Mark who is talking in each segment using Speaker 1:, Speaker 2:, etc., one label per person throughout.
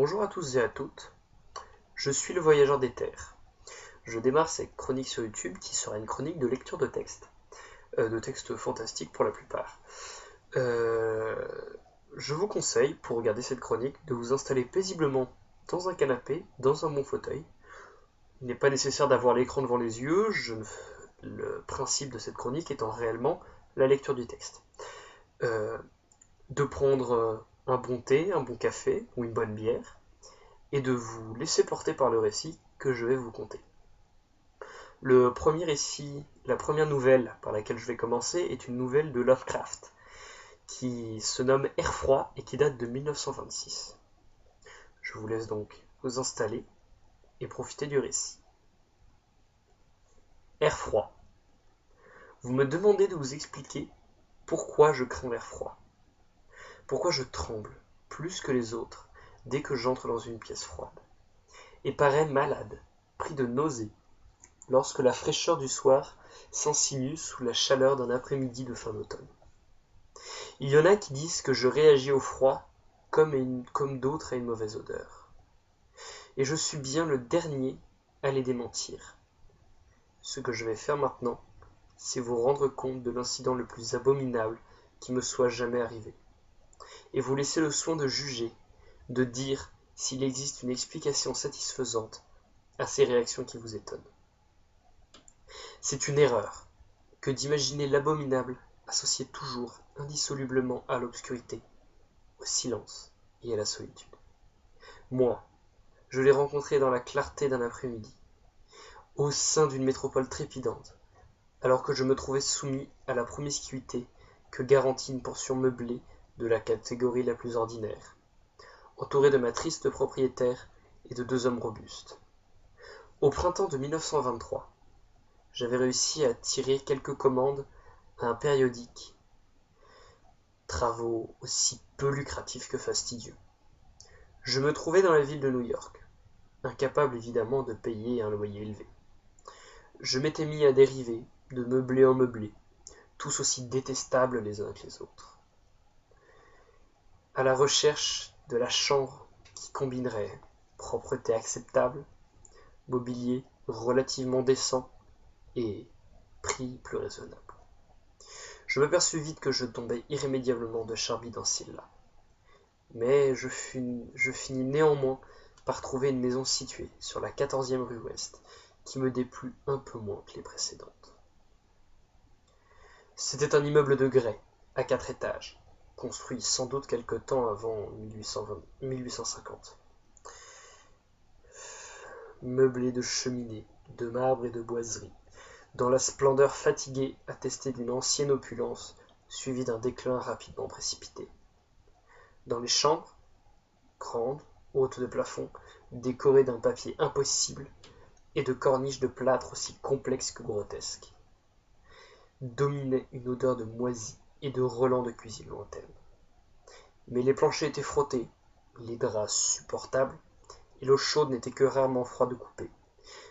Speaker 1: Bonjour à tous et à toutes, je suis le voyageur des terres. Je démarre cette chronique sur YouTube qui sera une chronique de lecture de textes fantastiques pour la plupart. Je vous conseille, pour regarder cette chronique, de vous installer paisiblement dans un canapé, dans un bon fauteuil. Il n'est pas nécessaire d'avoir l'écran devant les yeux, le principe de cette chronique étant réellement la lecture du texte. De prendre un bon thé, un bon café ou une bonne bière, et de vous laisser porter par le récit que je vais vous conter. Le premier récit, la première nouvelle par laquelle je vais commencer est une nouvelle de Lovecraft, qui se nomme Air froid et qui date de 1926. Je vous laisse donc vous installer et profiter du récit. Air froid. Vous me demandez de vous expliquer pourquoi je crains l'air froid. Pourquoi je tremble, plus que les autres, dès que j'entre dans une pièce froide. Et parais malade, pris de nausées, lorsque la fraîcheur du soir s'insinue sous la chaleur d'un après-midi de fin d'automne. Il y en a qui disent que je réagis au froid comme d'autres à une mauvaise odeur. Et je suis bien le dernier à les démentir. Ce que je vais faire maintenant, c'est vous rendre compte de l'incident le plus abominable qui me soit jamais arrivé. Et vous laisser le soin de juger, de dire s'il existe une explication satisfaisante à ces réactions qui vous étonnent. C'est une erreur que d'imaginer l'abominable associé toujours indissolublement à l'obscurité, au silence et à la solitude. Moi, je l'ai rencontré dans la clarté d'un après-midi, au sein d'une métropole trépidante, alors que je me trouvais soumis à la promiscuité que garantit une portion meublée de la catégorie la plus ordinaire, entouré de ma triste propriétaire et de 2 hommes robustes. Au printemps de 1923, j'avais réussi à tirer quelques commandes à un périodique, travaux aussi peu lucratifs que fastidieux. Je me trouvais dans la ville de New York, incapable évidemment de payer un loyer élevé. Je m'étais mis à dériver, de meublé en meublé, tous aussi détestables les uns que les autres, à la recherche de la chambre qui combinerait propreté acceptable, mobilier relativement décent et prix plus raisonnable. Je m'aperçus vite que je tombais irrémédiablement de Charby dans celle-là. Mais je finis néanmoins par trouver une maison située sur la 14e rue Ouest, qui me déplut un peu moins que les précédentes. C'était un immeuble de grès, à 4 étages, construit sans doute quelque temps avant 1850. Meublé de cheminées, de marbre et de boiseries, dont la splendeur fatiguée attestait d'une ancienne opulence, suivie d'un déclin rapidement précipité. Dans les chambres, grandes, hautes de plafond, décorées d'un papier impossible, et de corniches de plâtre aussi complexes que grotesques, dominait une odeur de moisi et de relents de cuisine lointaine. Mais les planchers étaient frottés, les draps supportables, et l'eau chaude n'était que rarement froide coupée,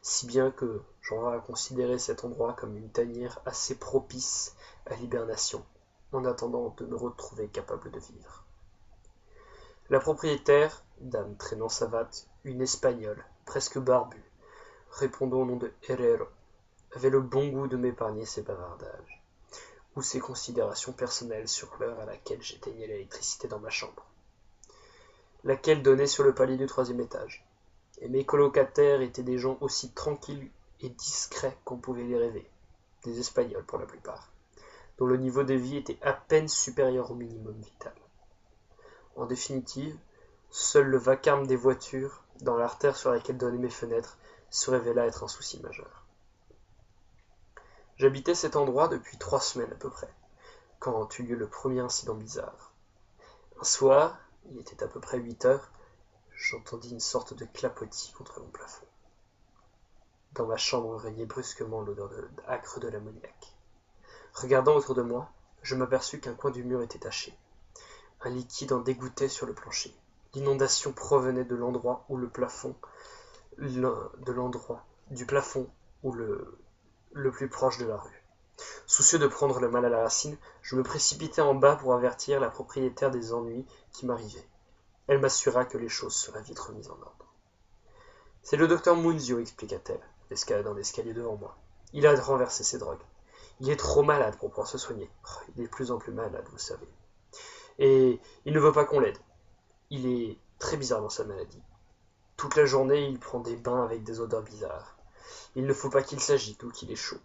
Speaker 1: si bien que j'en ai à considérer cet endroit comme une tanière assez propice à l'hibernation, en attendant de me retrouver capable de vivre. La propriétaire, dame traînant savate, une espagnole, presque barbue, répondant au nom de Herrero, avait le bon goût de m'épargner ses bavardages, ou ses considérations personnelles sur l'heure à laquelle j'éteignais l'électricité dans ma chambre, laquelle donnait sur le palier du 3e étage, et mes colocataires étaient des gens aussi tranquilles et discrets qu'on pouvait les rêver, des Espagnols pour la plupart, dont le niveau de vie était à peine supérieur au minimum vital. En définitive, seul le vacarme des voitures, dans l'artère sur laquelle donnaient mes fenêtres, se révéla être un souci majeur. J'habitais cet endroit depuis 3 semaines à peu près, quand eut lieu le premier incident bizarre. Un soir, il était à peu près 8 heures, j'entendis une sorte de clapotis contre mon plafond. Dans ma chambre régnait brusquement l'odeur âcre de l'ammoniac. Regardant autour de moi, je m'aperçus qu'un coin du mur était taché. Un liquide en dégouttait sur le plancher. L'inondation provenait de l'endroit où du plafond où le plus proche de la rue. Soucieux de prendre le mal à la racine, je me précipitai en bas pour avertir la propriétaire des ennuis qui m'arrivaient. Elle m'assura que les choses seraient vite remises en ordre. C'est le docteur Munzio, expliqua-t-elle, escaladant l'escalier devant moi. Il a renversé ses drogues. Il est trop malade pour pouvoir se soigner. Oh, il est de plus en plus malade, vous savez. Et il ne veut pas qu'on l'aide. Il est très bizarre dans sa maladie. Toute la journée, il prend des bains avec des odeurs bizarres. Il ne faut pas qu'il s'agite ou qu'il ait chaud.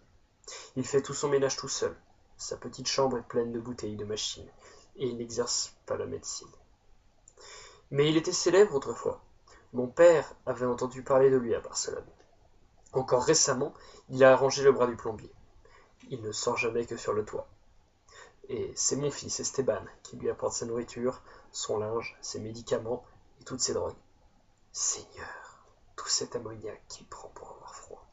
Speaker 1: Il fait tout son ménage tout seul. Sa petite chambre est pleine de bouteilles, de machines, et il n'exerce pas la médecine. Mais il était célèbre autrefois. Mon père avait entendu parler de lui à Barcelone. Encore récemment, il a arrangé le bras du plombier. Il ne sort jamais que sur le toit. Et c'est mon fils Esteban qui lui apporte sa nourriture, son linge, ses médicaments et toutes ses drogues. Seigneur, tout cet ammoniac qu'il prend pour avoir froid.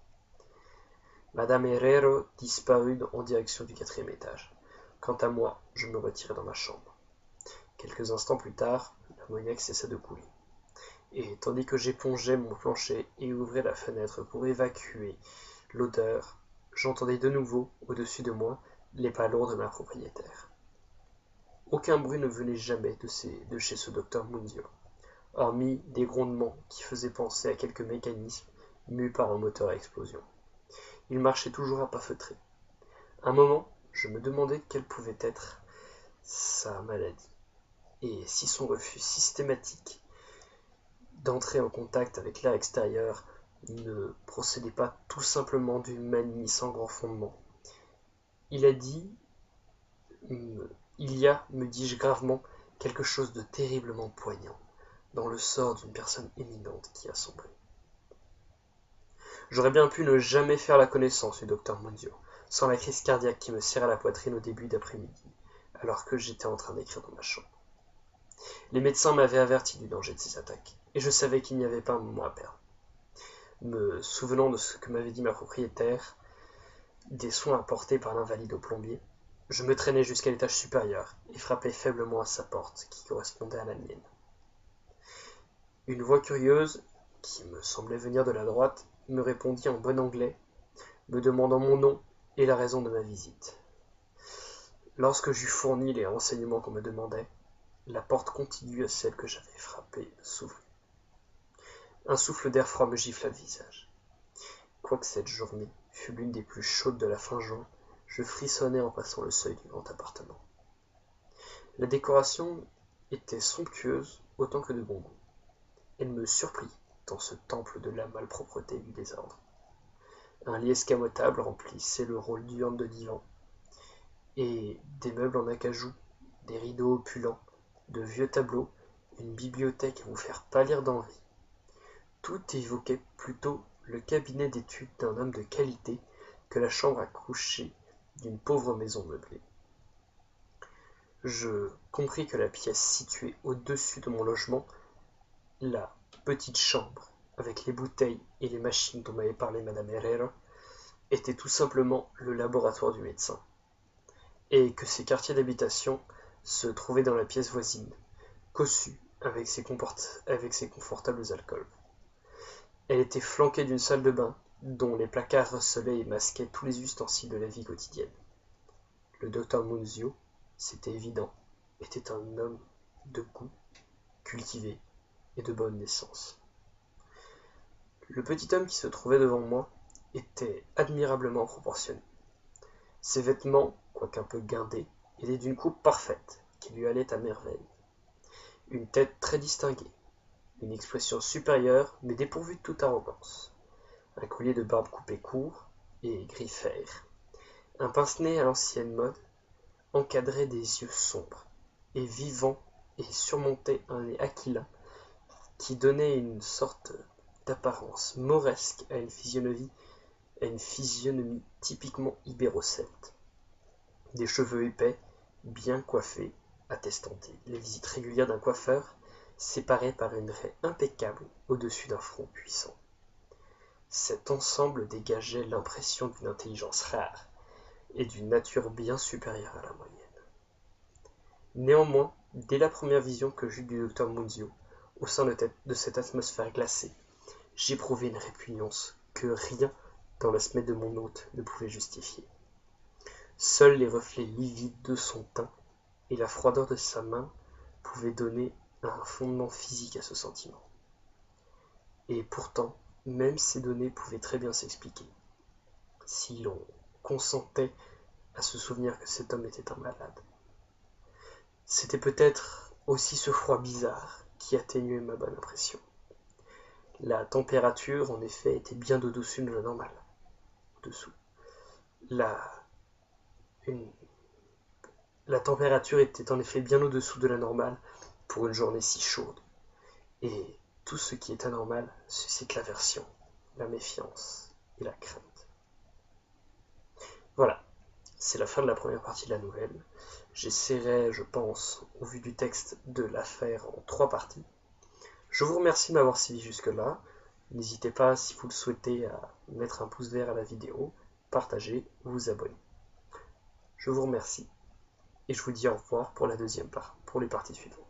Speaker 1: Madame Herrero disparut en direction du 4e étage. Quant à moi, je me retirai dans ma chambre. Quelques instants plus tard, l'ammoniac cessa de couler. Et tandis que j'épongeais mon plancher et ouvrais la fenêtre pour évacuer l'odeur, j'entendais de nouveau, au-dessus de moi, les pas lourds de ma propriétaire. Aucun bruit ne venait jamais de chez ce docteur Munzio, hormis des grondements qui faisaient penser à quelques mécanismes mus par un moteur à explosion. Il marchait toujours à pas feutrés. Un moment, je me demandais quelle pouvait être sa maladie, et si son refus systématique d'entrer en contact avec l'air extérieur ne procédait pas tout simplement d'une manie sans grand fondement. Il a dit il y a, me dis-je gravement, quelque chose de terriblement poignant dans le sort d'une personne éminente qui a sombré. J'aurais bien pu ne jamais faire la connaissance du docteur Munzio, sans la crise cardiaque qui me serrait la poitrine au début d'après-midi, alors que j'étais en train d'écrire dans ma chambre. Les médecins m'avaient averti du danger de ces attaques, et je savais qu'il n'y avait pas un moment à perdre. Me souvenant de ce que m'avait dit ma propriétaire, des soins apportés par l'invalide au plombier, je me traînai jusqu'à l'étage supérieur et frappai faiblement à sa porte qui correspondait à la mienne. Une voix curieuse, qui me semblait venir de la droite, me répondit en bon anglais, me demandant mon nom et la raison de ma visite. Lorsque j'eus fourni les renseignements qu'on me demandait, la porte contiguë à celle que j'avais frappée s'ouvrit. Un souffle d'air froid me gifla le visage. Quoique cette journée fût l'une des plus chaudes de la fin juin, je frissonnais en passant le seuil du grand appartement. La décoration était somptueuse autant que de bon goût. Elle me surprit dans ce temple de la malpropreté et du désordre. Un lit escamotable remplissait le rôle d'urne de divan, et des meubles en acajou, des rideaux opulents, de vieux tableaux, une bibliothèque à vous faire pâlir d'envie. Tout évoquait plutôt le cabinet d'études d'un homme de qualité que la chambre à coucher d'une pauvre maison meublée. Je compris que la pièce située au-dessus de mon logement, la petite chambre, avec les bouteilles et les machines dont m'avait parlé Madame Herrera, était tout simplement le laboratoire du médecin, et que ses quartiers d'habitation se trouvaient dans la pièce voisine, cossue avec ses confortables alcôves. Elle était flanquée d'une salle de bain, dont les placards recelaient et masquaient tous les ustensiles de la vie quotidienne. Le docteur Munzio, c'était évident, était un homme de goût, cultivé et de bonne naissance. Le petit homme qui se trouvait devant moi était admirablement proportionné. Ses vêtements, quoiqu'un peu guindés, étaient d'une coupe parfaite, qui lui allait à merveille. Une tête très distinguée, une expression supérieure mais dépourvue de toute arrogance, un collier de barbe coupé court et gris fer, un pince-nez à l'ancienne mode, encadrait des yeux sombres et vivants et surmontait un nez aquilin qui donnait une sorte d'apparence mauresque à une physionomie typiquement ibéro-celte. Des cheveux épais, bien coiffés, attestant les visites régulières d'un coiffeur, séparés par une raie impeccable au-dessus d'un front puissant. Cet ensemble dégageait l'impression d'une intelligence rare et d'une nature bien supérieure à la moyenne. Néanmoins, dès la première vision que j'eus du docteur Munzio, au sein de cette atmosphère glacée, j'éprouvai une répugnance que rien dans l'aspect de mon hôte ne pouvait justifier. Seuls les reflets livides de son teint et la froideur de sa main pouvaient donner un fondement physique à ce sentiment. Et pourtant, même ces données pouvaient très bien s'expliquer, si l'on consentait à se souvenir que cet homme était un malade. C'était peut-être aussi ce froid bizarre qui atténuait ma bonne impression. La température, en effet, était bien au-dessus de la normale. Dessous. La, une- la température était en effet bien au-dessous de la normale pour une journée si chaude. Et tout ce qui est anormal suscite l'aversion, la méfiance et la crainte. Voilà, c'est la fin de la première partie de la nouvelle. J'essaierai, je pense, au vu du texte, de la faire en 3 parties. Je vous remercie de m'avoir suivi jusque-là. N'hésitez pas, si vous le souhaitez, à mettre un pouce vert à la vidéo, partager, vous abonner. Je vous remercie et je vous dis au revoir pour la deuxième part, pour les parties suivantes.